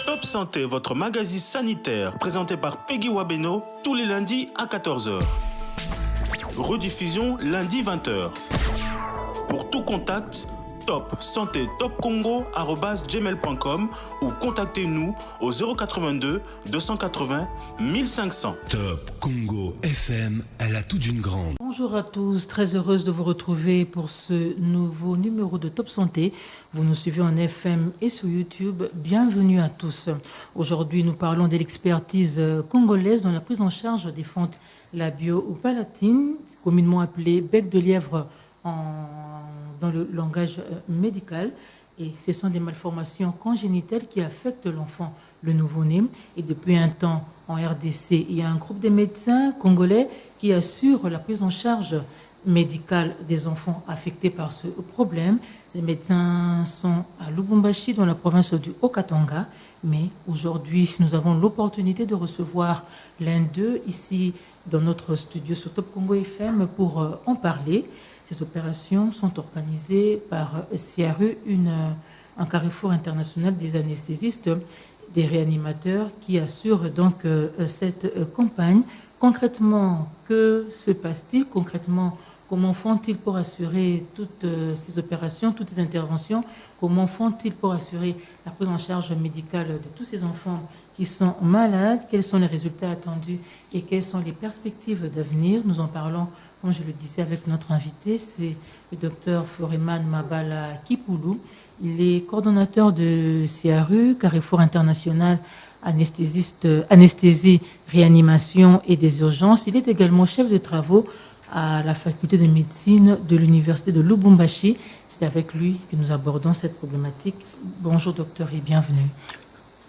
Top Santé, votre magazine sanitaire, présenté par Peggy Wabeno, tous les lundis à 14h. Rediffusion lundi 20h. Pour tout contact, Top Santé Top Congo@gmail.com ou contactez-nous au 082 280 1500. Top Congo FM, elle a tout d'une grande. Bonjour à tous, très heureuse de vous retrouver pour ce nouveau numéro de Top Santé. Vous nous suivez en FM et sur YouTube. Bienvenue à tous. Aujourd'hui, nous parlons de l'expertise congolaise dans la prise en charge des fentes labio-palatines, communément appelées bec de lièvre dans le langage médical. Et ce sont des malformations congénitales qui affectent l'enfant, le nouveau-né. Et depuis un temps, en RDC, il y a un groupe de médecins congolais qui assure la prise en charge médicale des enfants affectés par ce problème. Ces médecins sont à Lubumbashi, dans la province du Haut-Katanga. Mais aujourd'hui, nous avons l'opportunité de recevoir l'un d'eux ici dans notre studio sur Top Congo FM pour en parler. Ces opérations sont organisées par CRU, un carrefour international des anesthésistes, des réanimateurs qui assurent donc cette campagne. Concrètement, que se passe-t-il? Concrètement, comment font-ils pour assurer toutes ces opérations, toutes ces interventions? Comment font-ils pour assurer la prise en charge médicale de tous ces enfants qui sont malades? Quels sont les résultats attendus et quelles sont les perspectives d'avenir? Nous en parlons, comme je le disais, avec notre invité, c'est le docteur Foreman Mabala Kipulu. Il est coordonnateur de CRU, Carrefour International Anesthésie, Réanimation et des Urgences. Il est également chef de travaux à la faculté de médecine de l'université de Lubumbashi. C'est avec lui que nous abordons cette problématique. Bonjour docteur et bienvenue.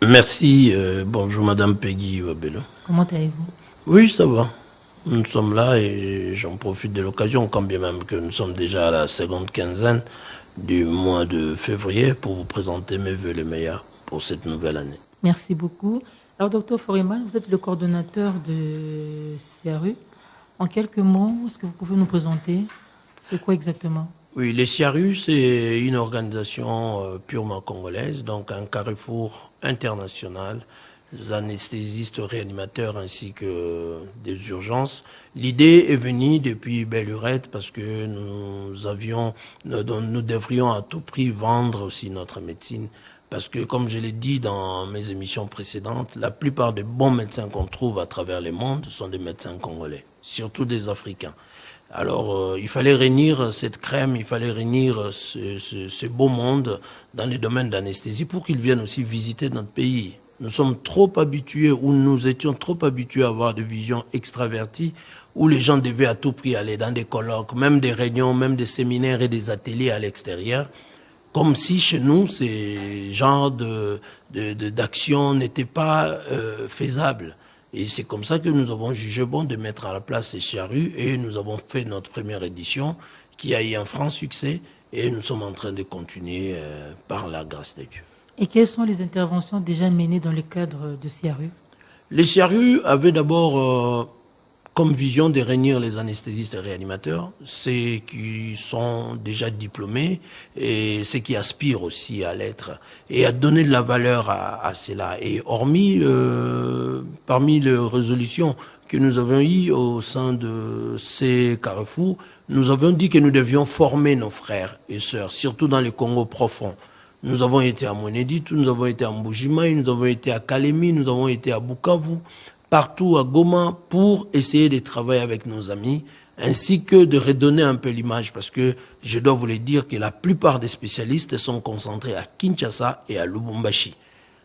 Merci, bonjour Madame Peggy Wabelo. Comment allez-vous? Oui, ça va. Nous sommes là et j'en profite de l'occasion, quand bien même que nous sommes déjà à la seconde quinzaine du mois de février, pour vous présenter mes vœux les meilleurs pour cette nouvelle année. Merci beaucoup. Alors docteur Foreman, vous êtes le coordonnateur de CRU. En quelques mots, est-ce que vous pouvez nous présenter? C'est quoi exactement? Oui, les CRU, c'est une organisation purement congolaise, donc un carrefour international, des anesthésistes, réanimateurs ainsi que des urgences. L'idée est venue depuis belle lurette parce que nous devrions à tout prix vendre aussi notre médecine. Parce que, comme je l'ai dit dans mes émissions précédentes, la plupart des bons médecins qu'on trouve à travers le monde sont des médecins congolais, surtout des Africains. Alors, il fallait réunir cette crème, il fallait réunir ce beau monde dans les domaines d'anesthésie pour qu'ils viennent aussi visiter notre pays. Nous sommes trop habitués, ou nous étions trop habitués à avoir des visions extraverties, où les gens devaient à tout prix aller dans des colloques, même des réunions, même des séminaires et des ateliers à l'extérieur. Comme si chez nous, ces genres d'action n'étaient pas faisables. Et c'est comme ça que nous avons jugé bon de mettre à la place ces CRU et nous avons fait notre première édition qui a eu un franc succès et nous sommes en train de continuer par la grâce de Dieu. Et quelles sont les interventions déjà menées dans le cadre de CRU? Les CRU avaient d'abord comme vision de réunir les anesthésistes et réanimateurs, ceux qui sont déjà diplômés et ceux qui aspirent aussi à l'être et à donner de la valeur à cela. Et hormis, parmi les résolutions que nous avons eues au sein de ces carrefours, nous avons dit que nous devions former nos frères et sœurs, surtout dans les Congo profonds. Nous avons été à Monédit, nous avons été à Mbujimai, nous avons été à Kalemi, nous avons été à Bukavu, partout à Goma, pour essayer de travailler avec nos amis, ainsi que de redonner un peu l'image, parce que je dois vous le dire que la plupart des spécialistes sont concentrés à Kinshasa et à Lubumbashi.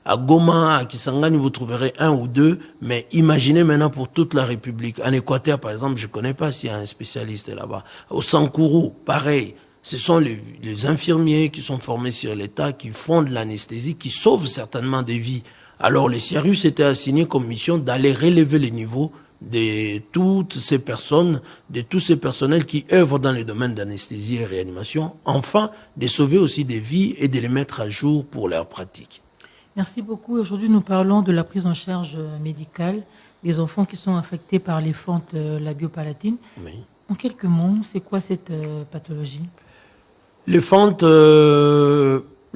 À Goma, à Kisangani, vous trouverez un ou deux, mais imaginez maintenant pour toute la République. En Équateur, par exemple, je ne connais pas s'il y a un spécialiste là-bas. Au Sankourou, pareil. Ce sont les infirmiers qui sont formés sur l'État, qui font de l'anesthésie, qui sauvent certainement des vies. Alors les CRU s'étaient assignés comme mission d'aller relever les niveaux de toutes ces personnes, de tous ces personnels qui œuvrent dans les domaines d'anesthésie et réanimation, enfin de sauver aussi des vies et de les mettre à jour pour leur pratique. Merci beaucoup. Aujourd'hui, nous parlons de la prise en charge médicale des enfants qui sont affectés par les fentes labio-palatines. Oui. En quelques mots, c'est quoi cette pathologie? Les fentes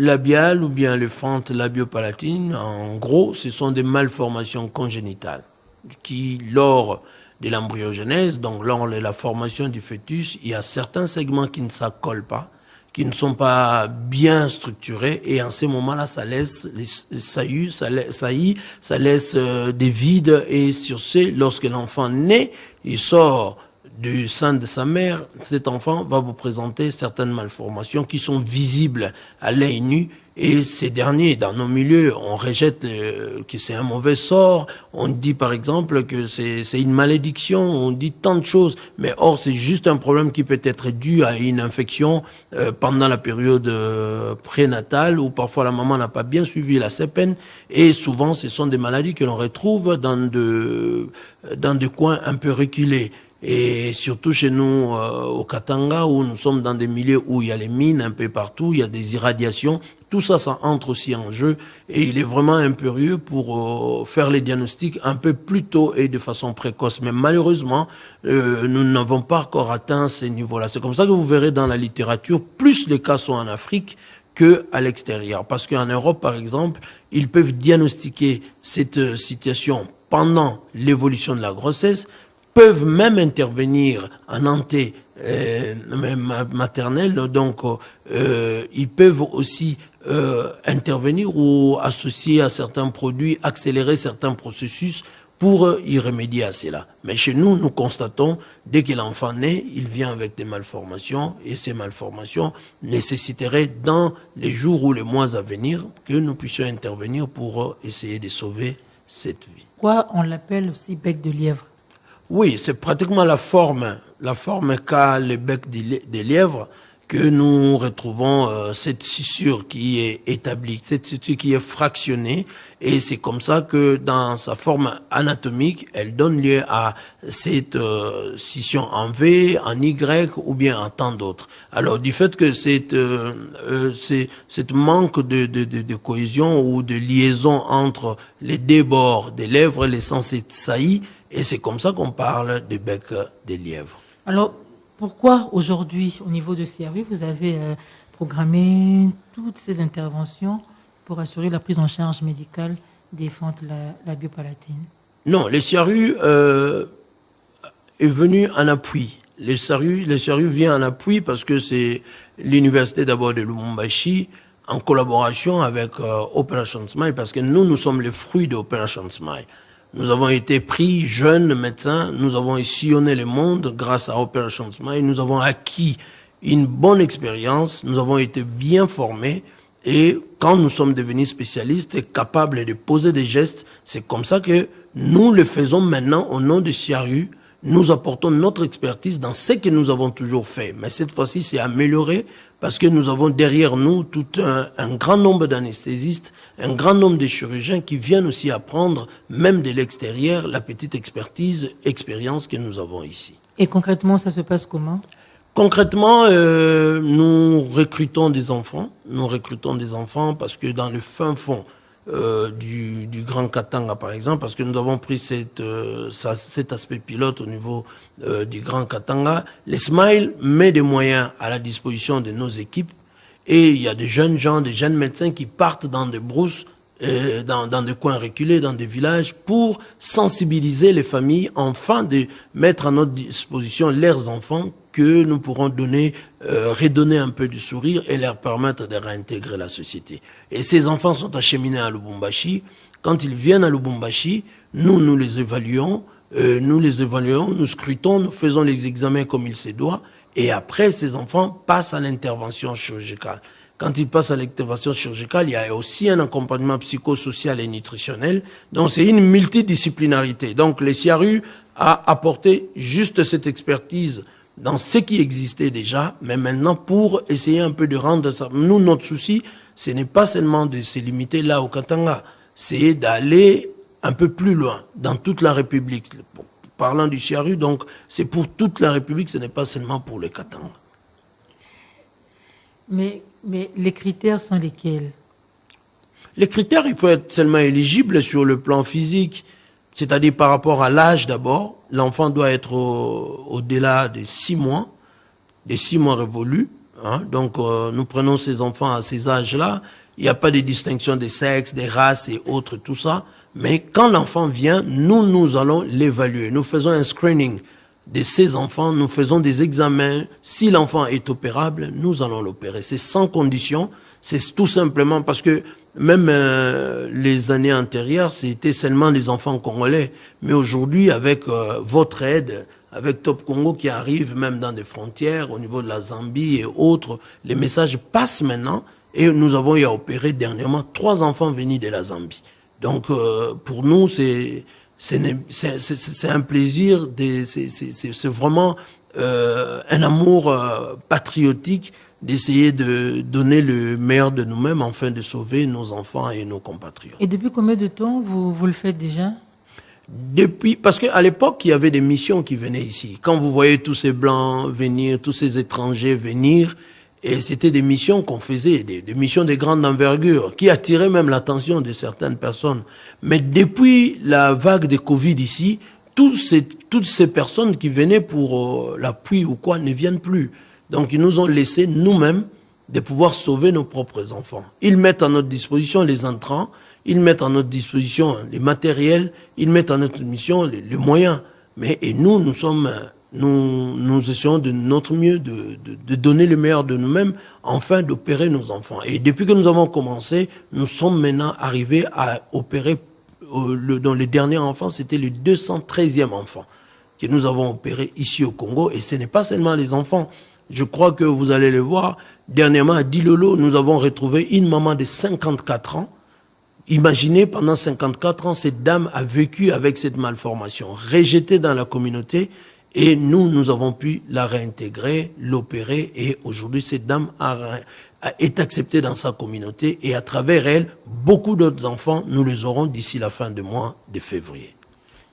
labiale ou bien les fentes labiopalatines, en gros, ce sont des malformations congénitales qui, lors de l'embryogenèse, donc lors de la formation du fœtus, il y a certains segments qui ne s'accolent pas, qui ne sont pas bien structurés, et en ces moments-là, ça laisse ça laisse des vides, et sur ce, lorsque l'enfant naît, il sort du sein de sa mère, cet enfant va vous présenter certaines malformations qui sont visibles à l'œil nu, et ces derniers, dans nos milieux, on rejette que c'est un mauvais sort, on dit par exemple que c'est une malédiction, on dit tant de choses, mais or c'est juste un problème qui peut être dû à une infection pendant la période prénatale, où parfois la maman n'a pas bien suivi la CPN, et souvent ce sont des maladies que l'on retrouve dans des coins un peu reculés. Et surtout chez nous, au Katanga, où nous sommes dans des milieux où il y a les mines un peu partout, il y a des irradiations, tout ça, ça entre aussi en jeu, et il est vraiment impérieux pour faire les diagnostics un peu plus tôt et de façon précoce. Mais malheureusement, nous n'avons pas encore atteint ces niveaux-là. C'est comme ça que vous verrez dans la littérature, plus les cas sont en Afrique que à l'extérieur. Parce qu'en Europe, par exemple, ils peuvent diagnostiquer cette situation pendant l'évolution de la grossesse, peuvent même intervenir en anté maternelle, donc ils peuvent aussi intervenir ou associer à certains produits, accélérer certains processus pour y remédier à cela. Mais chez nous, nous constatons, dès que l'enfant naît, il vient avec des malformations, et ces malformations nécessiteraient dans les jours ou les mois à venir que nous puissions intervenir pour essayer de sauver cette vie. Quoi on l'appelle aussi bec de lièvre? Oui, c'est pratiquement la forme qu'a le bec des lièvres que nous retrouvons cette scissure qui est établie, cette scissure qui est fractionnée, et c'est comme ça que dans sa forme anatomique, elle donne lieu à cette scission en V, en Y ou bien en tant d'autres. Alors du fait que cette manque de cohésion ou de liaison entre les deux bords des lèvres, les sens saillis, et c'est comme ça qu'on parle de bec des lièvres. Alors, pourquoi aujourd'hui, au niveau de CRU, vous avez programmé toutes ces interventions pour assurer la prise en charge médicale des fentes labiopalatines? Non, le CRU est venu en appui. Le CRU vient en appui parce que c'est l'université d'abord de Lubumbashi, en collaboration avec Operation Smile, parce que nous sommes les fruits de Operation Smile. Nous avons été pris jeunes médecins, nous avons sillonné le monde grâce à Operation Smile, nous avons acquis une bonne expérience, nous avons été bien formés, et quand nous sommes devenus spécialistes et capables de poser des gestes, c'est comme ça que nous le faisons maintenant au nom de CRU. Nous apportons notre expertise dans ce que nous avons toujours fait. Mais cette fois-ci, c'est amélioré parce que nous avons derrière nous tout un grand nombre d'anesthésistes, un grand nombre de chirurgiens qui viennent aussi apprendre, même de l'extérieur, la petite expérience que nous avons ici. Et concrètement, ça se passe comment? Concrètement, nous recrutons des enfants. Nous recrutons des enfants parce que dans le fin fond du Grand Katanga, par exemple, parce que nous avons pris cet aspect pilote au niveau du Grand Katanga, les Smile met des moyens à la disposition de nos équipes, et il y a des jeunes gens, des jeunes médecins qui partent dans des brousses, dans des coins reculés, dans des villages, pour sensibiliser les familles, afin de mettre à notre disposition leurs enfants que nous pourrons redonner un peu du sourire et leur permettre de réintégrer la société. Et ces enfants sont acheminés à Lubumbashi. Quand ils viennent à Lubumbashi, nous les évaluons, nous scrutons, nous faisons les examens comme il se doit, et après, ces enfants passent à l'intervention chirurgicale. Quand ils passent à l'intervention chirurgicale, il y a aussi un accompagnement psychosocial et nutritionnel. Donc, c'est une multidisciplinarité. Donc, le CRU a apporté juste cette expertise dans ce qui existait déjà, mais maintenant pour essayer un peu de rendre ça. Nous, notre souci, ce n'est pas seulement de se limiter là au Katanga, c'est d'aller un peu plus loin, dans toute la République. Bon, parlant du CRU, donc c'est pour toute la République, ce n'est pas seulement pour le Katanga. Mais les critères sont lesquels? Les critères, il faut être seulement éligible sur le plan physique, c'est-à-dire par rapport à l'âge d'abord. L'enfant doit être au-delà de 6 mois révolus. Hein? Donc, nous prenons ces enfants à ces âges-là. Il n'y a pas de distinction des sexes, des races et autres, tout ça. Mais quand l'enfant vient, nous allons l'évaluer. Nous faisons un screening de ces enfants, nous faisons des examens. Si l'enfant est opérable, nous allons l'opérer. C'est sans condition. C'est tout simplement parce que même les années antérieures, c'était seulement les enfants congolais. Mais aujourd'hui, avec votre aide, avec Top Congo qui arrive même dans des frontières, au niveau de la Zambie et autres, les messages passent maintenant. Et nous avons eu à opérer dernièrement 3 enfants venus de la Zambie. Donc, pour nous, c'est un plaisir, c'est vraiment un amour patriotique d'essayer de donner le meilleur de nous-mêmes afin de sauver nos enfants et nos compatriotes. Et depuis combien de temps vous le faites déjà? Parce qu'à l'époque, il y avait des missions qui venaient ici. Quand vous voyez tous ces Blancs venir, tous ces étrangers venir, et c'était des missions qu'on faisait, des missions de grande envergure, qui attiraient même l'attention de certaines personnes. Mais depuis la vague de Covid ici, toutes ces personnes qui venaient pour l'appui ou quoi ne viennent plus. Donc ils nous ont laissé nous-mêmes de pouvoir sauver nos propres enfants. Ils mettent à notre disposition les entrants, ils mettent à notre disposition les matériels, ils mettent à notre disposition les moyens. Et nous essayons de notre mieux de donner le meilleur de nous-mêmes, afin d'opérer nos enfants. Et depuis que nous avons commencé, nous sommes maintenant arrivés à opérer, dans le dernier enfant, c'était le 213e enfant que nous avons opéré ici au Congo. Et ce n'est pas seulement les enfants. Je crois que vous allez le voir. Dernièrement, à Dilolo, nous avons retrouvé une maman de 54 ans. Imaginez, pendant 54 ans, cette dame a vécu avec cette malformation, rejetée dans la communauté. Et nous avons pu la réintégrer, l'opérer, et aujourd'hui, cette dame est acceptée dans sa communauté, et à travers elle, beaucoup d'autres enfants, nous les aurons d'ici la fin du mois de février.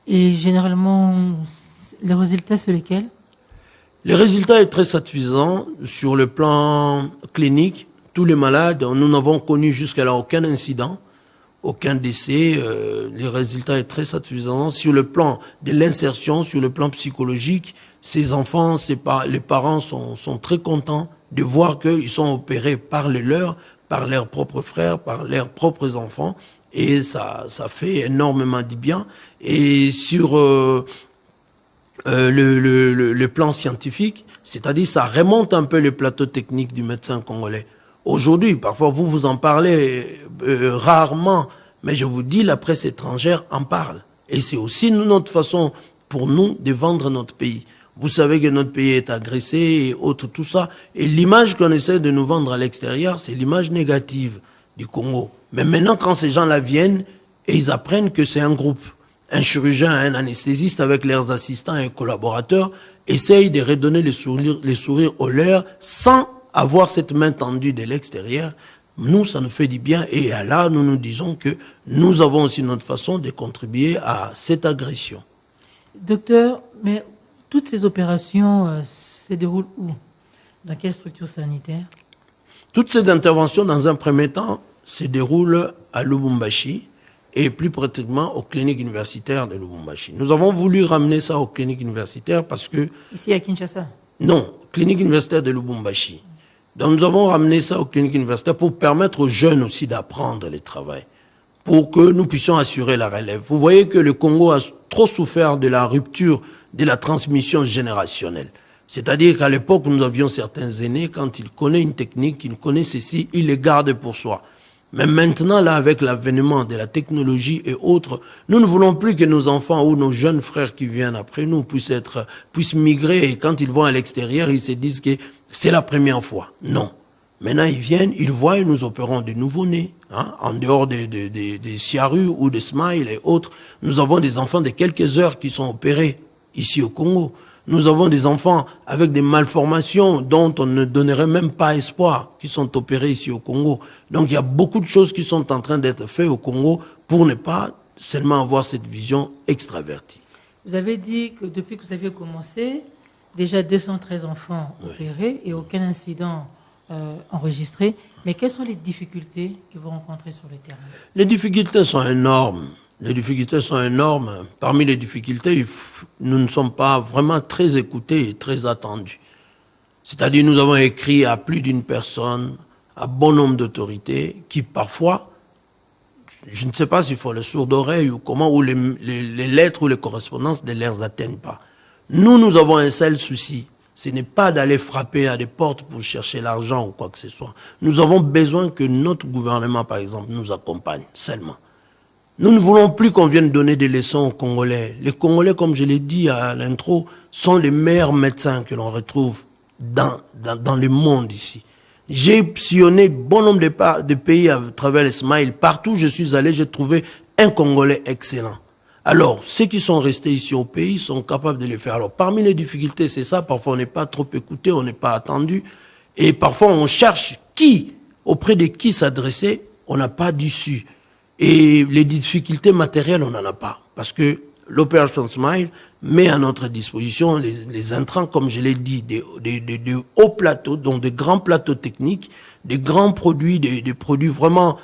Et généralement, les résultats, c'est lesquels? Le résultat est très satisfaisant sur le plan clinique. Tous les malades, nous n'avons connu jusqu'à là aucun incident, aucun décès. Le résultat est très satisfaisant. Sur le plan de l'insertion, sur le plan psychologique, ces enfants, les parents sont très contents de voir qu'ils sont opérés par les leurs, par leurs propres frères, par leurs propres enfants. Et ça fait énormément du bien. Et sur le plan scientifique, c'est-à-dire ça remonte un peu le plateau technique du médecin congolais. Aujourd'hui, parfois vous en parlez rarement, mais je vous dis, la presse étrangère en parle. Et c'est aussi notre façon pour nous de vendre notre pays. Vous savez que notre pays est agressé et autres, tout ça. Et l'image qu'on essaie de nous vendre à l'extérieur, c'est l'image négative du Congo. Mais maintenant, quand ces gens-là viennent et ils apprennent que c'est un groupe, un chirurgien, un anesthésiste avec leurs assistants et collaborateurs, essayent de redonner les sourires aux leurs sans avoir cette main tendue de l'extérieur, nous, ça nous fait du bien. Et là, nous nous disons que nous avons aussi notre façon de contribuer à cette agression. Docteur, mais toutes ces opérations se déroulent où? Dans quelle structure sanitaire? Toutes ces interventions, dans un premier temps, se déroulent à Lubumbashi et plus pratiquement aux cliniques universitaires de Lubumbashi. Nous avons voulu ramener ça aux cliniques universitaires parce que... Ici à Kinshasa? Non, clinique universitaire de Lubumbashi. Donc nous avons ramené ça aux cliniques universitaires pour permettre aux jeunes aussi d'apprendre le travail, pour que nous puissions assurer la relève. Vous voyez que le Congo a trop souffert de la rupture de la transmission générationnelle. C'est-à-dire qu'à l'époque, nous avions certains aînés, quand ils connaissent une technique, ils connaissent ceci, ils les gardent pour soi. Mais maintenant, là, avec l'avènement de la technologie et autres, nous ne voulons plus que nos enfants ou nos jeunes frères qui viennent après nous puissent migrer, et quand ils vont à l'extérieur, ils se disent que c'est la première fois. Non. Maintenant, ils viennent, ils voient et nous opérons des nouveau-nés. En dehors des Siaru ou des Smile et autres, nous avons des enfants de quelques heures qui sont opérés ici au Congo. Nous avons des enfants avec des malformations dont on ne donnerait même pas espoir, qui sont opérés ici au Congo. Donc il y a beaucoup de choses qui sont en train d'être faites au Congo pour ne pas seulement avoir cette vision extravertie. Vous avez dit que depuis que vous avez commencé, déjà 213 enfants opérés et aucun incident enregistré. Mais quelles sont les difficultés que vous rencontrez sur le terrain? Les difficultés sont énormes. Les difficultés sont énormes. Parmi les difficultés, nous ne sommes pas vraiment très écoutés et très attendus. C'est-à-dire, nous avons écrit à plus d'une personne, à bon nombre d'autorités, qui parfois, je ne sais pas s'il faut le sourd d'oreille ou comment, ou les lettres ou les correspondances ne les atteignent pas. Nous avons un seul souci. Ce n'est pas d'aller frapper à des portes pour chercher l'argent ou quoi que ce soit. Nous avons besoin que notre gouvernement, par exemple, nous accompagne seulement. Nous ne voulons plus qu'on vienne donner des leçons aux Congolais. Les Congolais, comme je l'ai dit à l'intro, sont les meilleurs médecins que l'on retrouve dans le monde ici. J'ai sillonné bon nombre de pays à travers les Smiles. Partout où je suis allé, j'ai trouvé un Congolais excellent. Alors, ceux qui sont restés ici au pays sont capables de le faire. Alors, parmi les difficultés, c'est ça. Parfois, on n'est pas trop écouté, on n'est pas attendu. Et parfois, on cherche auprès de qui s'adresser. On n'a pas d'issue. Et les difficultés matérielles, on n'en a pas. Parce que l'Opération Smile met à notre disposition les intrants, comme je l'ai dit, des hauts plateaux, donc des grands plateaux techniques, des grands produits, des produits vraiment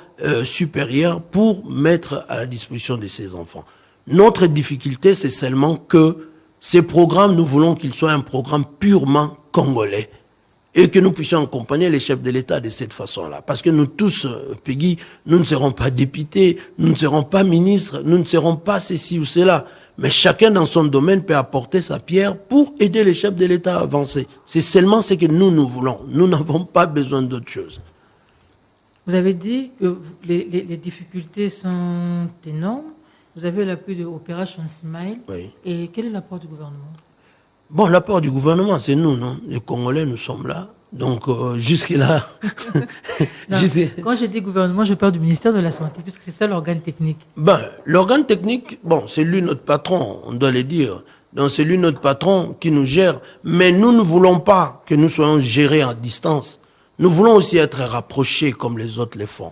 supérieurs pour mettre à la disposition de ces enfants. Notre difficulté, c'est seulement que ces programmes, nous voulons qu'ils soient un programme purement congolais et que nous puissions accompagner les chefs de l'État de cette façon-là. Parce que nous tous, Peggy, nous ne serons pas députés, nous ne serons pas ministres, nous ne serons pas ceci ou cela. Mais chacun dans son domaine peut apporter sa pierre pour aider les chefs de l'État à avancer. C'est seulement ce que nous voulons. Nous n'avons pas besoin d'autre chose. Vous avez dit que les difficultés sont énormes. Vous avez l'appui de l'Opération Smile. Oui. Et quel est l'apport du gouvernement? Bon, l'apport du gouvernement, c'est nous, non? Les Congolais, nous sommes là. Donc, jusque-là... Quand je dis gouvernement, je parle du ministère de la Santé, puisque c'est ça l'organe technique. Ben, l'organe technique, bon, c'est lui notre patron, on doit le dire. Donc, c'est lui notre patron qui nous gère. Mais nous ne voulons pas que nous soyons gérés à distance. Nous voulons aussi être rapprochés comme les autres le font.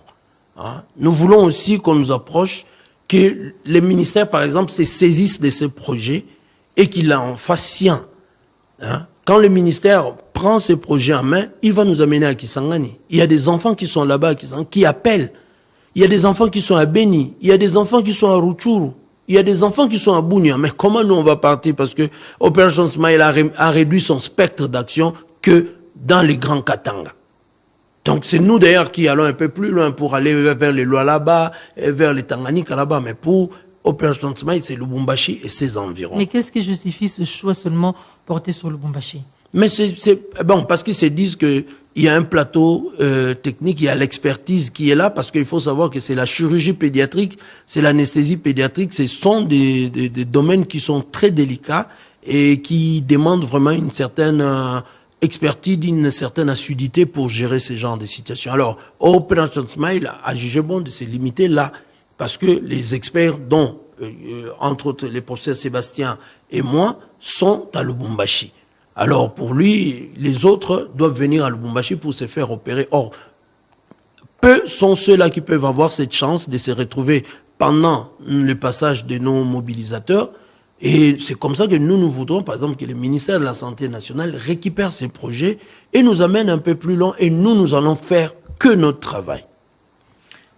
Hein? Nous voulons aussi qu'on nous approche, que les ministères, par exemple, se saisissent de ces projets et qu'il en fasse sien. Hein? Quand le ministère prend ces projets en main, il va nous amener à Kisangani. Il y a des enfants qui sont là-bas à Kisangani, qui appellent. Il y a des enfants qui sont à Beni. Il y a des enfants qui sont à Rutshuru. Il y a des enfants qui sont à Bunia. Mais comment nous on va partir? Parce que Opération Smile a réduit son spectre d'action que dans les grands Katanga. Donc c'est nous d'ailleurs qui allons un peu plus loin pour aller vers les Lualaba, vers les Tanganyika là-bas. Mais pour Opération Smile, c'est Lubumbashi et ses environs. Mais qu'est-ce qui justifie ce choix seulement porté sur Lubumbashi? Mais c'est bon, parce qu'ils se disent qu'il y a un plateau technique, il y a l'expertise qui est là, parce qu'il faut savoir que c'est la chirurgie pédiatrique, c'est l'anesthésie pédiatrique, ce sont des domaines qui sont très délicats et qui demandent vraiment une certaine expertise, une certaine assiduité pour gérer ce genre de situation. Alors, Operation Smile a jugé bon de se limiter là, parce que les experts, dont entre autres les professeurs Sébastien et moi, sont à Lubumbashi. Alors, pour lui, les autres doivent venir à Lubumbashi pour se faire opérer. Or, peu sont ceux-là qui peuvent avoir cette chance de se retrouver pendant le passage de nos mobilisateurs. Et c'est comme ça que nous voudrons, par exemple, que le ministère de la Santé nationale récupère ces projets et nous amène un peu plus loin. Et nous allons faire que notre travail.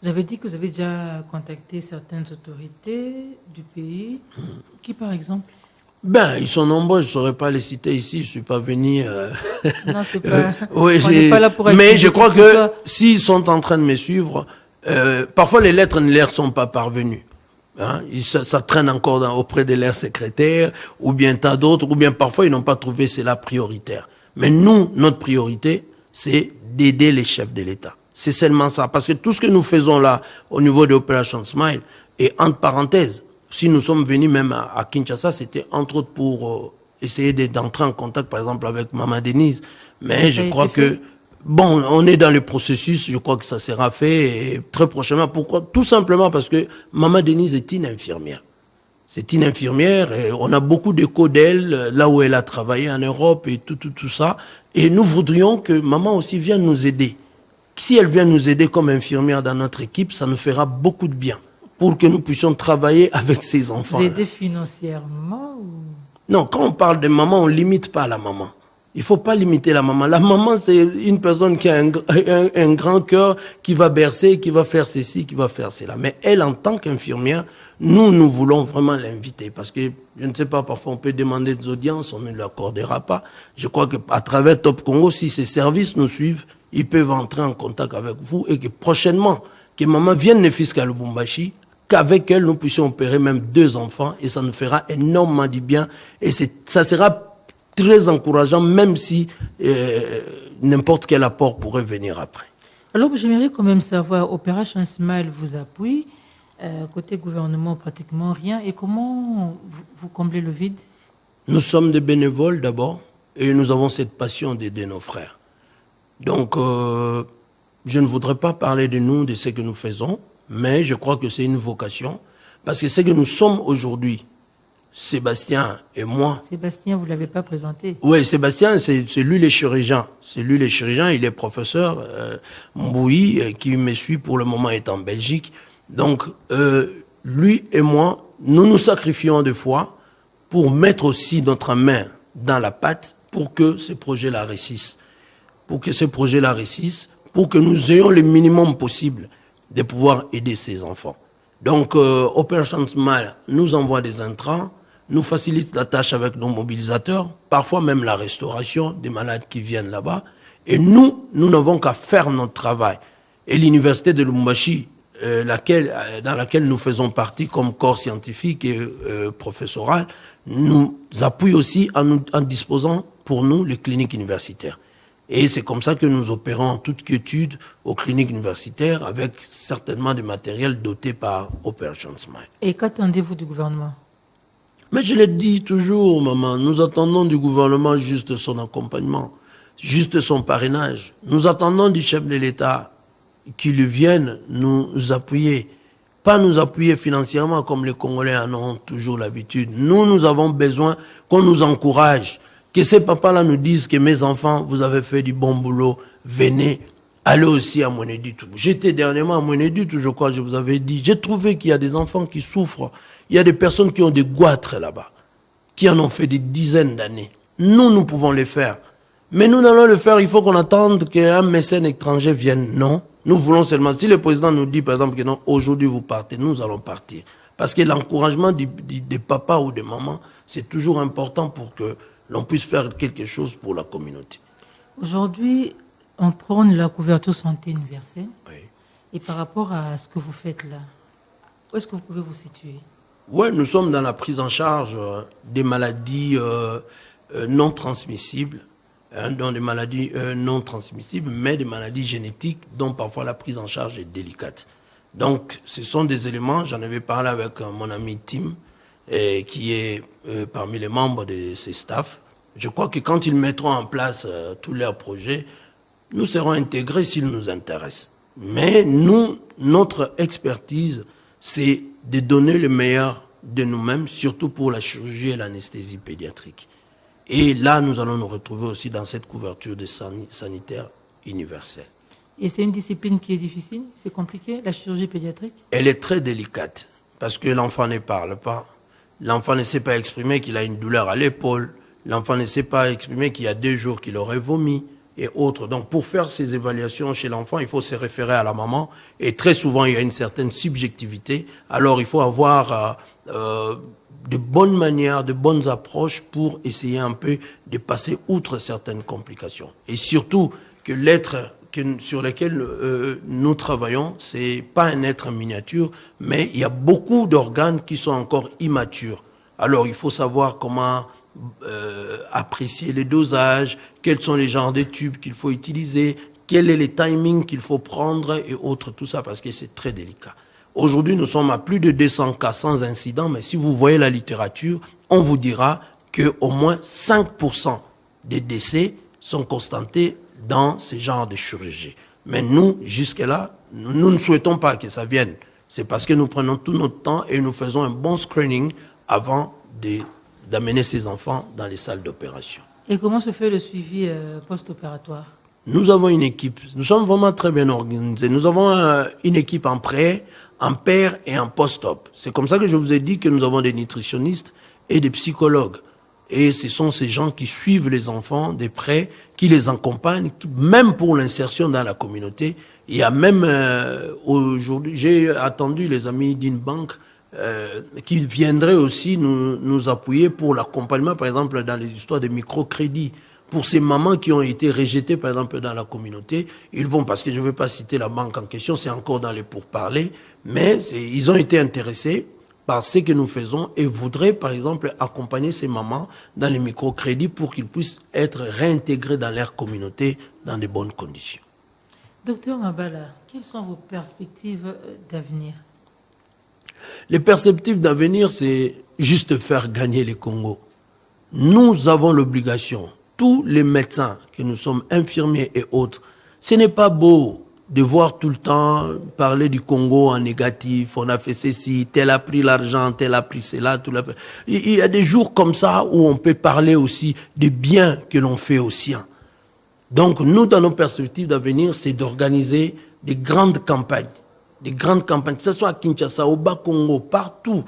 Vous avez dit que vous avez déjà contacté certaines autorités du pays. Qui, par exemple? Ben, ils sont nombreux, je ne saurais pas les citer ici, je ne suis pas venu... Non, c'est pas... oui, on n'est pas là pour mais je crois que s'ils sont en train de me suivre, parfois les lettres ne leur sont pas parvenues. Hein? Ça traîne encore auprès de leurs secrétaires, ou bien tas d'autres, ou bien parfois ils n'ont pas trouvé cela prioritaire. Mais nous, notre priorité, c'est d'aider les chefs de l'État. C'est seulement ça. Parce que tout ce que nous faisons là, au niveau de Opération Smile, et entre parenthèses, si nous sommes venus même à Kinshasa, c'était entre autres pour essayer d'entrer en contact, par exemple, avec Maman Denise. Mais je crois que, bon, on est dans le processus, je crois que ça sera fait et très prochainement. Pourquoi? Tout simplement parce que Maman Denise est une infirmière. C'est une infirmière et on a beaucoup d'échos d'elle, là où elle a travaillé en Europe et tout ça. Et nous voudrions que Maman aussi vienne nous aider. Si elle vient nous aider comme infirmière dans notre équipe, ça nous fera beaucoup de bien pour que nous puissions travailler avec ces enfants. Vous aider financièrement ou... Non, quand on parle de maman, on ne limite pas la maman. Il faut pas limiter la maman. La maman, c'est une personne qui a un grand cœur, qui va bercer, qui va faire ceci, qui va faire cela. Mais elle, en tant qu'infirmière, nous voulons vraiment l'inviter. Parce que, je ne sais pas, parfois on peut demander des audiences, on ne l'accordera pas. Je crois qu'à travers Top Congo, si ces services nous suivent, ils peuvent entrer en contact avec vous et que prochainement, que maman vienne ne fût qu'à Lubumbashi, qu'avec elle, nous puissions opérer même 2 enfants et ça nous fera énormément du bien. Et ça sera très encourageant, même si n'importe quel apport pourrait venir après. Alors, j'aimerais quand même savoir, Opération Smile vous appuie, côté gouvernement, pratiquement rien. Et comment vous comblez le vide? Nous sommes des bénévoles d'abord, et nous avons cette passion d'aider nos frères. Donc, je ne voudrais pas parler de nous, de ce que nous faisons, mais je crois que c'est une vocation, parce que ce que nous sommes aujourd'hui, Sébastien et moi. Sébastien, vous ne l'avez pas présenté. Oui, Sébastien, c'est lui le chirurgien. C'est lui le chirurgien, il est professeur Mbouyi, qui me suit pour le moment, est en Belgique. Donc, lui et moi, nous nous sacrifions des fois pour mettre aussi notre main dans la pâte pour que ce projet-là réussisse. Pour que ce projet-là réussisse, pour que nous ayons le minimum possible de pouvoir aider ces enfants. Donc, Operation Smile nous envoie des intrants, nous facilite la tâche avec nos mobilisateurs, parfois même la restauration des malades qui viennent là-bas. Et nous n'avons qu'à faire notre travail. Et l'université de Lubumbashi, dans laquelle nous faisons partie comme corps scientifique et professoral, nous appuie aussi en disposant pour nous les cliniques universitaires. Et c'est comme ça que nous opérons en toute quiétude aux cliniques universitaires avec certainement des matériels dotés par Operation Smile. Et qu'attendez-vous du gouvernement? Mais je l'ai dit toujours, maman, nous attendons du gouvernement juste son accompagnement, juste son parrainage. Nous attendons du chef de l'État qu'il vienne nous appuyer. Pas nous appuyer financièrement comme les Congolais en ont toujours l'habitude. Nous avons besoin qu'on nous encourage. Que ces papas-là nous disent que mes enfants, vous avez fait du bon boulot, venez, allez aussi à Mweneditu. J'étais dernièrement à Mweneditu, je crois, je vous avais dit. J'ai trouvé qu'il y a des enfants qui souffrent. Il y a des personnes qui ont des goitres là-bas, qui en ont fait des dizaines d'années. Nous pouvons les faire. Mais nous allons le faire, il faut qu'on attende qu'un mécène étranger vienne. Non, nous voulons seulement. Si le président nous dit, par exemple, que non, aujourd'hui vous partez, nous allons partir. Parce que l'encouragement des papas ou des mamans, c'est toujours important pour que l'on puisse faire quelque chose pour la communauté. Aujourd'hui, on prône la couverture santé universelle. Oui. Et par rapport à ce que vous faites là, où est-ce que vous pouvez vous situer? Oui, nous sommes dans la prise en charge des maladies non transmissibles, dont des maladies non transmissibles, mais des maladies génétiques dont parfois la prise en charge est délicate. Donc, ce sont des éléments, j'en avais parlé avec mon ami Tim, qui est parmi les membres de ces staffs. Je crois que quand ils mettront en place tous leurs projets, nous serons intégrés s'ils nous intéressent. Mais nous, notre expertise, c'est de donner le meilleur de nous-mêmes, surtout pour la chirurgie et l'anesthésie pédiatrique. Et là, nous allons nous retrouver aussi dans cette couverture de sanitaire universelle. Et c'est une discipline qui est difficile, c'est compliqué, la chirurgie pédiatrique? Elle est très délicate, parce que l'enfant ne parle pas. L'enfant ne sait pas exprimer qu'il a une douleur à l'épaule. L'enfant ne sait pas exprimer qu'il y a 2 jours qu'il aurait vomi et autres. Donc, pour faire ces évaluations chez l'enfant, il faut se référer à la maman. Et très souvent, il y a une certaine subjectivité. Alors, il faut avoir de bonnes manières, de bonnes approches pour essayer un peu de passer outre certaines complications. Et surtout, que l'être sur lequel nous travaillons, c'est pas un être miniature, mais il y a beaucoup d'organes qui sont encore immatures. Alors, il faut savoir comment apprécier les dosages, quels sont les genres de tubes qu'il faut utiliser, quel est le timing qu'il faut prendre et autres, tout ça, parce que c'est très délicat. Aujourd'hui, nous sommes à plus de 200 cas sans incident, mais si vous voyez la littérature, on vous dira qu'au moins 5% des décès sont constatés dans ce genre de chirurgie. Mais nous, jusque-là, nous ne souhaitons pas que ça vienne. C'est parce que nous prenons tout notre temps et nous faisons un bon screening avant d'amener ces enfants dans les salles d'opération. Et comment se fait le suivi post-opératoire? Nous avons une équipe. Nous sommes vraiment très bien organisés. Nous avons une équipe en pré, en pair et en post-op. C'est comme ça que je vous ai dit que nous avons des nutritionnistes et des psychologues. Et ce sont ces gens qui suivent les enfants de près, qui les accompagnent, même pour l'insertion dans la communauté. Il y a même, aujourd'hui, j'ai attendu les amis d'une banque qui viendraient aussi nous appuyer pour l'accompagnement, par exemple, dans les histoires de microcrédits. Pour ces mamans qui ont été rejetées, par exemple, dans la communauté, ils vont, parce que je ne vais pas citer la banque en question, c'est encore dans les pourparlers, mais ils ont été intéressés par ce que nous faisons et voudraient, par exemple, accompagner ces mamans dans les microcrédits pour qu'ils puissent être réintégrés dans leur communauté dans de bonnes conditions. Docteur Mabala, quelles sont vos perspectives d'avenir? Les perspectives d'avenir, c'est juste faire gagner les Congos. Nous avons l'obligation, tous les médecins, que nous sommes infirmiers et autres, ce n'est pas beau de voir tout le temps parler du Congo en négatif, on a fait ceci, tel a pris l'argent, tel a pris cela, tout la... Il y a des jours comme ça où on peut parler aussi des biens que l'on fait aux siens. Donc nous, dans nos perspectives d'avenir, c'est d'organiser des grandes campagnes, que ce soit à Kinshasa, au Bas-Congo, partout.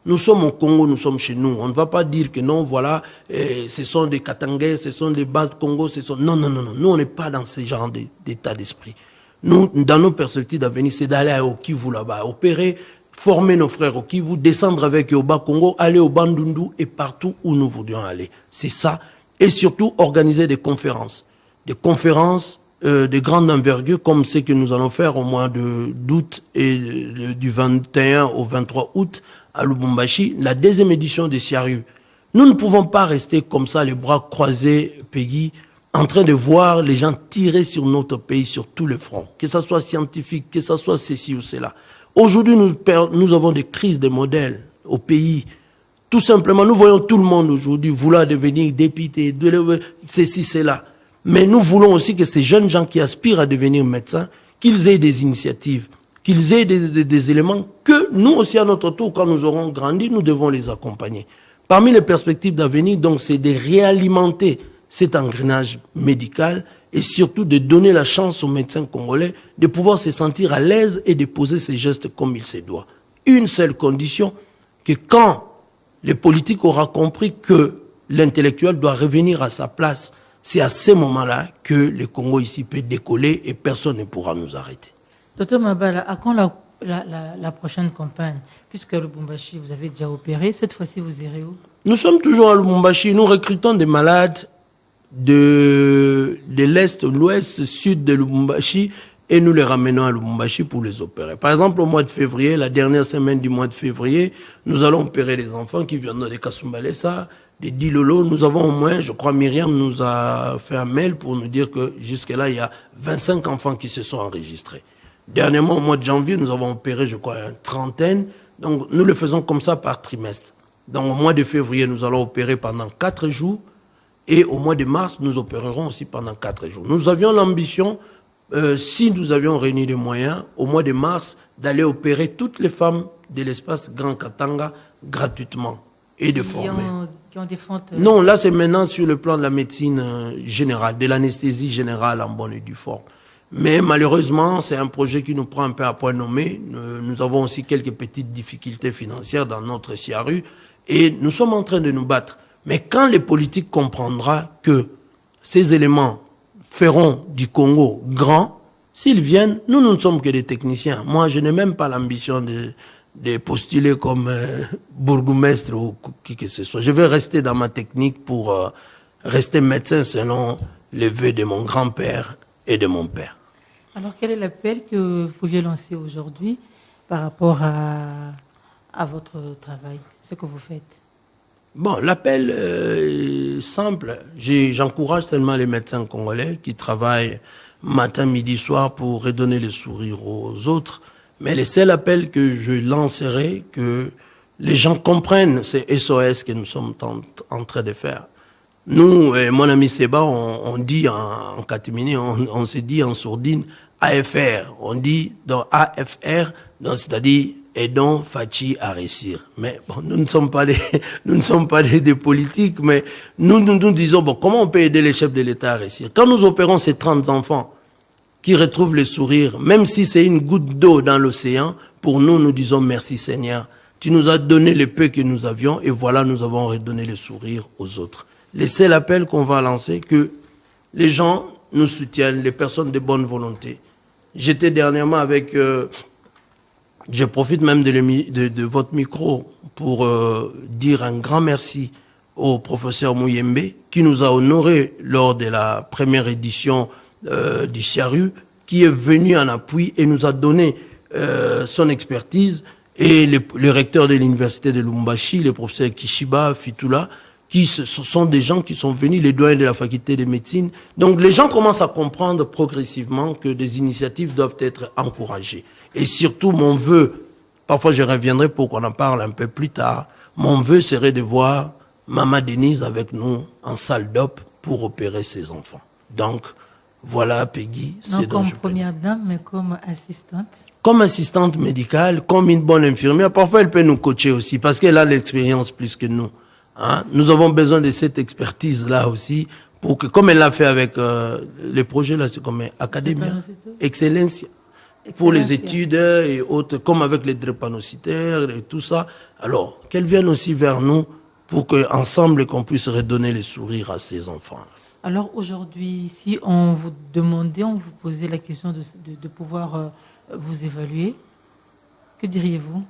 Nous sommes au Congo, nous sommes chez nous. On ne va pas dire que non, voilà, ce sont des Katangais, ce sont des Bas-Congo, Non. Nous, on n'est pas dans ce genre d'état d'esprit. Nous, dans nos perspectives d'avenir, c'est d'aller au Kivu là-bas, opérer, former nos frères au Kivu, descendre avec eux au Bas-Congo, aller au Bandundu et partout où nous voudrions aller. C'est ça. Et surtout, organiser des conférences. Des conférences de grande envergure, comme ce que nous allons faire au mois d'août et du 21 au 23 août à Lubumbashi, la deuxième édition de Siaru. Nous ne pouvons pas rester comme ça, les bras croisés, Peggy, en train de voir les gens tirer sur notre pays, sur tous les fronts, que ce soit scientifique, que ce soit ceci ou cela. Aujourd'hui, nous avons des crises de modèles au pays. Tout simplement, nous voyons tout le monde aujourd'hui vouloir devenir député, ceci, cela. Mais nous voulons aussi que ces jeunes gens qui aspirent à devenir médecins, qu'ils aient des initiatives, qu'ils aient des éléments que nous aussi, à notre tour, quand nous aurons grandi, nous devons les accompagner. Parmi les perspectives d'avenir, donc, c'est de réalimenter cet engrenage médical et surtout de donner la chance aux médecins congolais de pouvoir se sentir à l'aise et de poser ces gestes comme il se doit. Une seule condition, que quand les politiques auront compris que l'intellectuel doit revenir à sa place, c'est à ce moment-là que le Congo ici peut décoller et personne ne pourra nous arrêter. Docteur Mabala, à quand la prochaine campagne? Puisque à Lubumbashi, vous avez déjà opéré, cette fois-ci, vous irez où? Nous sommes toujours à Lubumbashi. Nous recrutons des malades de l'Est, l'Ouest, Sud de Lubumbashi et nous les ramenons à Lubumbashi pour les opérer. Par exemple, au mois de février, la dernière semaine du mois de février, nous allons opérer des enfants qui viennent de Kasumbalesa, des Dilolo. Nous avons au moins, je crois, Myriam nous a fait un mail pour nous dire que jusque-là, il y a 25 enfants qui se sont enregistrés. Dernièrement, au mois de janvier, nous avons opéré, je crois, une trentaine. Donc, nous le faisons comme ça par trimestre. Donc, au mois de février, nous allons opérer pendant 4 jours. Et au mois de mars, nous opérerons aussi pendant 4 jours. Nous avions l'ambition, si nous avions réuni les moyens, au mois de mars, d'aller opérer toutes les femmes de l'espace Grand Katanga gratuitement et de former. Qui ont des fentes, Non, là c'est maintenant sur le plan de la médecine générale, de l'anesthésie générale en bonne et due forme. Mais malheureusement, c'est un projet qui nous prend un peu à point nommé. Nous avons aussi quelques petites difficultés financières dans notre SIARU et nous sommes en train de nous battre. Mais quand les politiques comprendront que ces éléments feront du Congo grand, s'ils viennent, nous ne sommes que des techniciens. Moi, je n'ai même pas l'ambition de postuler comme bourgmestre ou qui que ce soit. Je vais rester dans ma technique pour rester médecin selon les vœux de mon grand-père et de mon père. Alors, quel est l'appel que vous pouviez lancer aujourd'hui par rapport à votre travail, ce que vous faites? Bon, l'appel est simple. J'encourage tellement les médecins congolais qui travaillent matin, midi, soir pour redonner le sourire aux autres. Mais le seul appel que je lancerai, que les gens comprennent, c'est SOS que nous sommes en train de faire. Nous, mon ami Seba, on dit en catimini, on se dit en sourdine AFR. On dit dans AFR, c'est-à-dire aidons Fachi à réussir. Mais bon, nous ne sommes pas des politiques, mais nous disons, bon, comment on peut aider les chefs de l'État à réussir? Quand nous opérons ces 30 enfants qui retrouvent le sourire, même si c'est une goutte d'eau dans l'océan, pour nous, nous disons merci Seigneur, Tu nous as donné le peu que nous avions et voilà, nous avons redonné le sourire aux autres. C'est l'appel qu'on va lancer, que les gens nous soutiennent, les personnes de bonne volonté. J'étais dernièrement avec... je profite même de votre micro pour dire un grand merci au professeur Mouyembe qui nous a honorés lors de la première édition du CIARU, qui est venu en appui et nous a donné son expertise, et le recteur de l'université de Lubumbashi, le professeur Kishiba Fitula, ce sont des gens qui sont venus, les doyens de la faculté de médecine. Donc les gens commencent à comprendre progressivement que des initiatives doivent être encouragées. Et surtout, mon vœu, parfois je reviendrai pour qu'on en parle un peu plus tard, mon vœu serait de voir Maman Denise avec nous en salle d'op pour opérer ses enfants. Donc, voilà, Peggy. Non comme première dame, mais comme assistante. Comme assistante médicale, comme une bonne infirmière. Parfois, elle peut nous coacher aussi, parce qu'elle a l'expérience plus que nous. Hein? Nous avons besoin de cette expertise-là aussi, pour que, comme elle l'a fait avec le projet, là, c'est comme Academia, Excellence, pour les études et autres, comme avec les drépanocytaires et tout ça. Alors, qu'elle vienne aussi vers nous, pour qu'ensemble, qu'on puisse redonner le sourire à ces enfants. Alors aujourd'hui, si on vous demandait, on vous posait la question de pouvoir vous évaluer, que diriez-vous?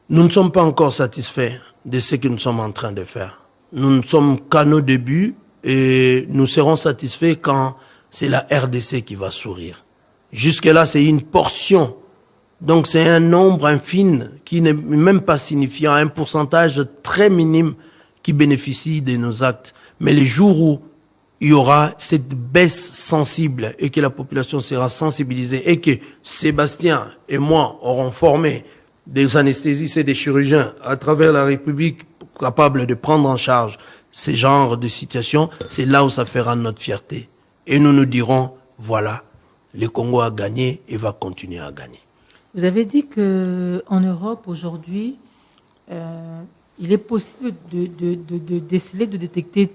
Nous ne sommes pas encore satisfaits de ce que nous sommes en train de faire. Nous ne sommes qu'à nos débuts et nous serons satisfaits quand c'est la RDC qui va sourire. Jusque-là, c'est une portion. Donc c'est un nombre infime qui n'est même pas signifiant, un pourcentage très minime qui bénéficie de nos actes. Mais les jours où il y aura cette baisse sensible et que la population sera sensibilisée et que Sébastien et moi auront formé des anesthésistes et des chirurgiens à travers la République capables de prendre en charge ces genres de situations, c'est là où ça fera notre fierté. Et nous nous dirons, voilà, le Congo a gagné et va continuer à gagner. Vous avez dit qu'en Europe, aujourd'hui, il est possible de déceler, de détecter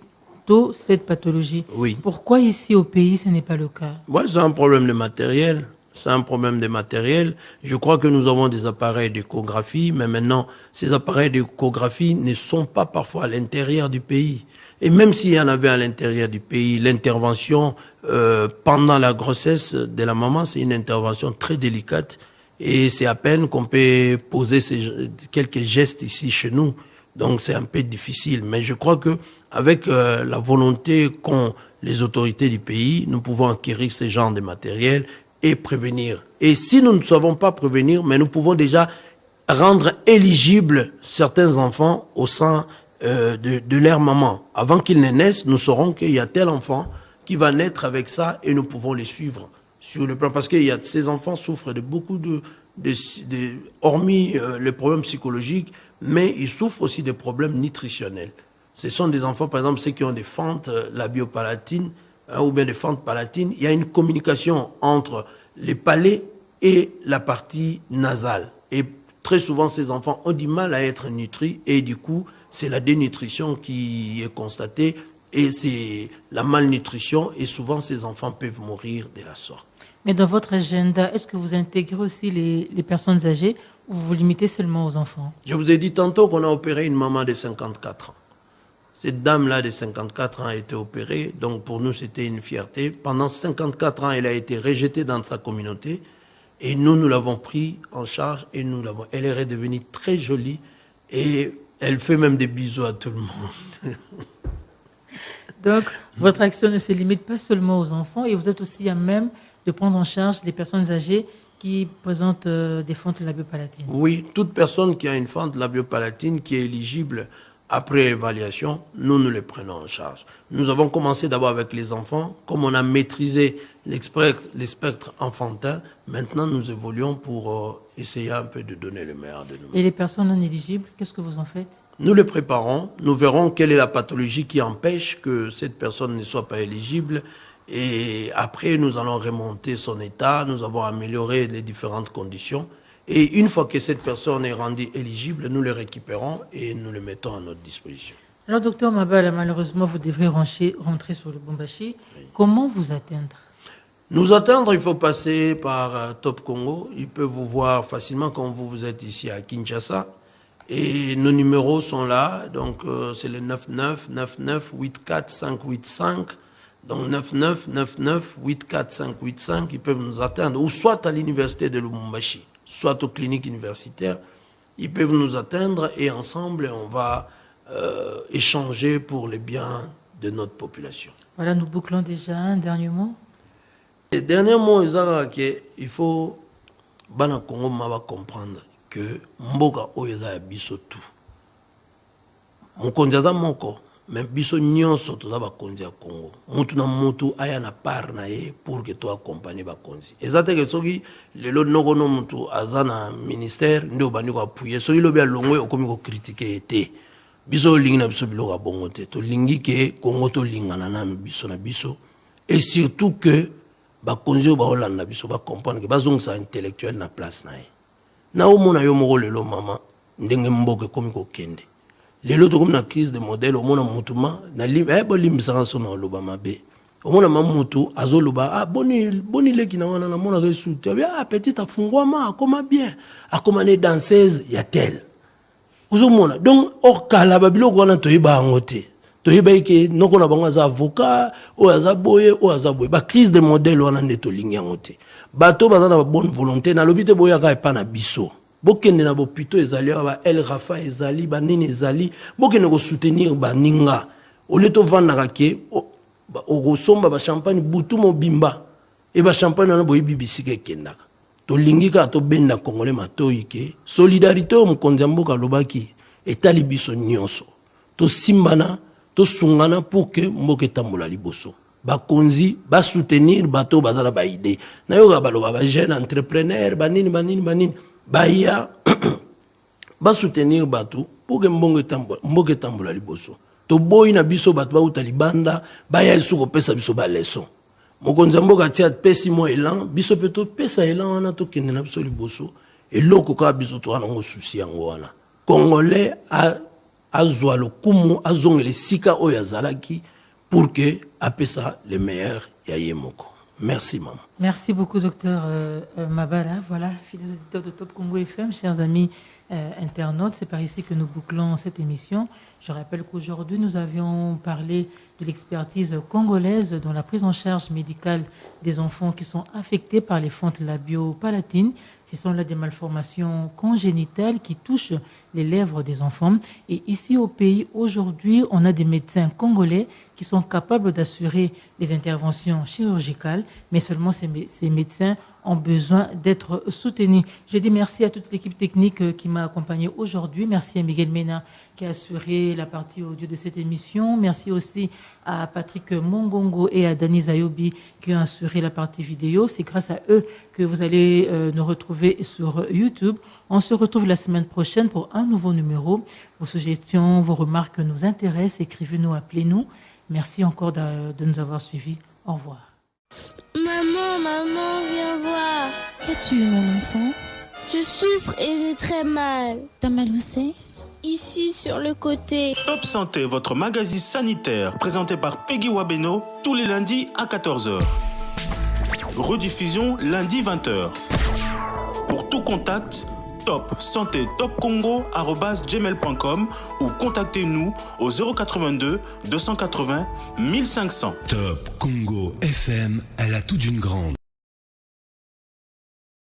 tôt cette pathologie. Oui. Pourquoi ici au pays, ce n'est pas le cas? Ouais, c'est un problème de matériel. C'est un problème de matériel. Je crois que nous avons des appareils d'échographie, mais maintenant, ces appareils d'échographie ne sont pas parfois à l'intérieur du pays. Et même s'il y en avait à l'intérieur du pays, l'intervention pendant la grossesse de la maman, c'est une intervention très délicate. Et c'est à peine qu'on peut poser quelques gestes ici chez nous. Donc c'est un peu difficile. Mais je crois que avec la volonté qu'ont les autorités du pays, nous pouvons acquérir ce genre de matériel et prévenir. Et si nous ne savons pas prévenir, mais nous pouvons déjà rendre éligibles certains enfants au sein de leur maman. Avant qu'ils ne naissent, nous saurons qu'il y a tel enfant qui va naître avec ça et nous pouvons les suivre sur le plan. Parce que ces enfants souffrent de beaucoup hormis les problèmes psychologiques, mais ils souffrent aussi des problèmes nutritionnels. Ce sont des enfants, par exemple, ceux qui ont des fentes labiopalatines, ou bien des fentes palatines. Il y a une communication entre les palais et la partie nasale. Et très souvent, ces enfants ont du mal à être nutris et du coup, c'est la dénutrition qui est constatée et c'est la malnutrition et souvent, ces enfants peuvent mourir de la sorte. Mais dans votre agenda, est-ce que vous intégrez aussi les personnes âgées ou vous vous limitez seulement aux enfants? Je vous ai dit tantôt qu'on a opéré une maman de 54 ans. Cette dame-là de 54 ans a été opérée, donc pour nous c'était une fierté. Pendant 54 ans, elle a été rejetée dans sa communauté et nous l'avons pris en charge et elle est redevenue très jolie et elle fait même des bisous à tout le monde. Donc, votre action ne se limite pas seulement aux enfants et vous êtes aussi à même de prendre en charge les personnes âgées qui présentent des fentes labiopalatines. Oui, toute personne qui a une fente labiopalatine qui est éligible après évaluation, nous les prenons en charge. Nous avons commencé d'abord avec les enfants. Comme on a maîtrisé les spectres enfantins, maintenant nous évoluons pour essayer un peu de donner le meilleur de nous. Et les personnes non éligibles, qu'est-ce que vous en faites? Nous les préparons. Nous verrons quelle est la pathologie qui empêche que cette personne ne soit pas éligible. Et après, nous allons remonter son état. Nous avons amélioré les différentes conditions. Et une fois que cette personne est rendue éligible, nous le récupérons et nous le mettons à notre disposition. Alors, docteur Mabala, malheureusement, vous devrez rentrer sur le Lubumbashi. Oui. Comment vous atteindre? Nous atteindre, il faut passer par Top Congo. Ils peuvent vous voir facilement quand vous êtes ici à Kinshasa. Et nos numéros sont là. Donc, c'est le 99 99 84 585. Donc, 99 99 84 585. Ils peuvent nous atteindre. Ou soit à l'université de Lubumbashi, soit aux cliniques universitaires. Ils peuvent nous atteindre et ensemble, on va échanger pour le bien de notre population. Voilà, nous bouclons déjà. Un dernier mot. Le dernier mot, il faut Bana Congo va comprendre que Mboka Oyeza ya biso tout. Mokonzi aza moko, mais biso nyonso toza bakonzi ya Congo. Mutu na mutu aya na part na ye pour que to accompagner bakonzi. Ezate ke soki lelo noko no mutu aza na ministère ndio bandi ko appuyer. Soki lobi alongwe okomi ko critiquer ete. Biso lingi na biso biloko bongo te. To lingi ke Congo to lingana na biso na biso. Et surtout que bakonzi ba Hollande biso ba comprendre que bazongisa intellectuel na place na ye. Na omona yo moko lelo mama ndenge mboke komi ko kende. Lelo to comme na crise de modèle omona mutuma na limbisa so na loba mabe. Omona mamutu azoloba boni leki na wana na mona resuti. Petite afungwama akoma bien. Akoma ne danseuse ya tel. Uzomona donc okala babilo ko na toyeba angote. Toyeba ke noko na bango za avocat o azaboye ba crise de modèle wana ndeto lingi angote. Bato bazana ba bonne volonté na lobite boya ka epa na biso. Bokende na bopito ezali ba El Rafa ezali ba nini ezali bokende ko soutenir ba ninga. Oleto vanda ke o somba ba champagne butu mobimba e ba champagne na boyi bibisi ke kendaka. To lingi ka to benda congolais matoyi ke solidarité o mkonzi mboka lobaki etali biso nyonso. To simbana to sungana pour que mboka tambola liboso. Bakonzi ba soutenir bato bazala ba idée na yo ba loba ba jeune entrepreneur banini baya ba soutenir bato pour que mboka tambola liboso to boyi na biso bato ba utalibanda baya isuko pesa biso ba leçon mokonzi mboka tia pesi mo elan biso peto pesa elan wana to kende na biso liboso eloko ka biso to wana ngo souci yango wana congolais a zwa le kumu a zongele sika oyo azalaki pour que apesa le meilleur ya yemoko. Merci maman. Merci beaucoup docteur Mabala. Voilà, fidèles auditeurs de Top Congo FM, chers amis internautes, c'est par ici que nous bouclons cette émission. Je rappelle qu'aujourd'hui nous avions parlé de l'expertise congolaise dans la prise en charge médicale des enfants qui sont affectés par les fentes labio-palatines. Ce sont là des malformations congénitales qui touchent les lèvres des enfants. Et ici au pays, aujourd'hui, on a des médecins congolais qui sont capables d'assurer les interventions chirurgicales, mais seulement ces médecins ont besoin d'être soutenus. Je dis merci à toute l'équipe technique qui m'a accompagné aujourd'hui. Merci à Miguel Mena qui a assuré la partie audio de cette émission. Merci aussi à Patrick Mongongo et à Dani Zayobi qui ont assuré la partie vidéo. C'est grâce à eux que vous allez nous retrouver sur YouTube. On se retrouve la semaine prochaine pour un nouveau numéro. Vos suggestions, vos remarques nous intéressent. Écrivez-nous, appelez-nous. Merci encore de nous avoir suivis. Au revoir. Maman, viens voir. Qu'as-tu, mon enfant? Je souffre et j'ai très mal. T'as mal où c'est? Ici, sur le côté. Top Santé, votre magazine sanitaire, présenté par Peggy Wabeno, tous les lundis à 14h. Rediffusion lundi 20h. Pour tout contact, Top Santé Top Congo @gmail.com ou contactez-nous au 082 280 1500. Top Congo FM à la toute d'une grande.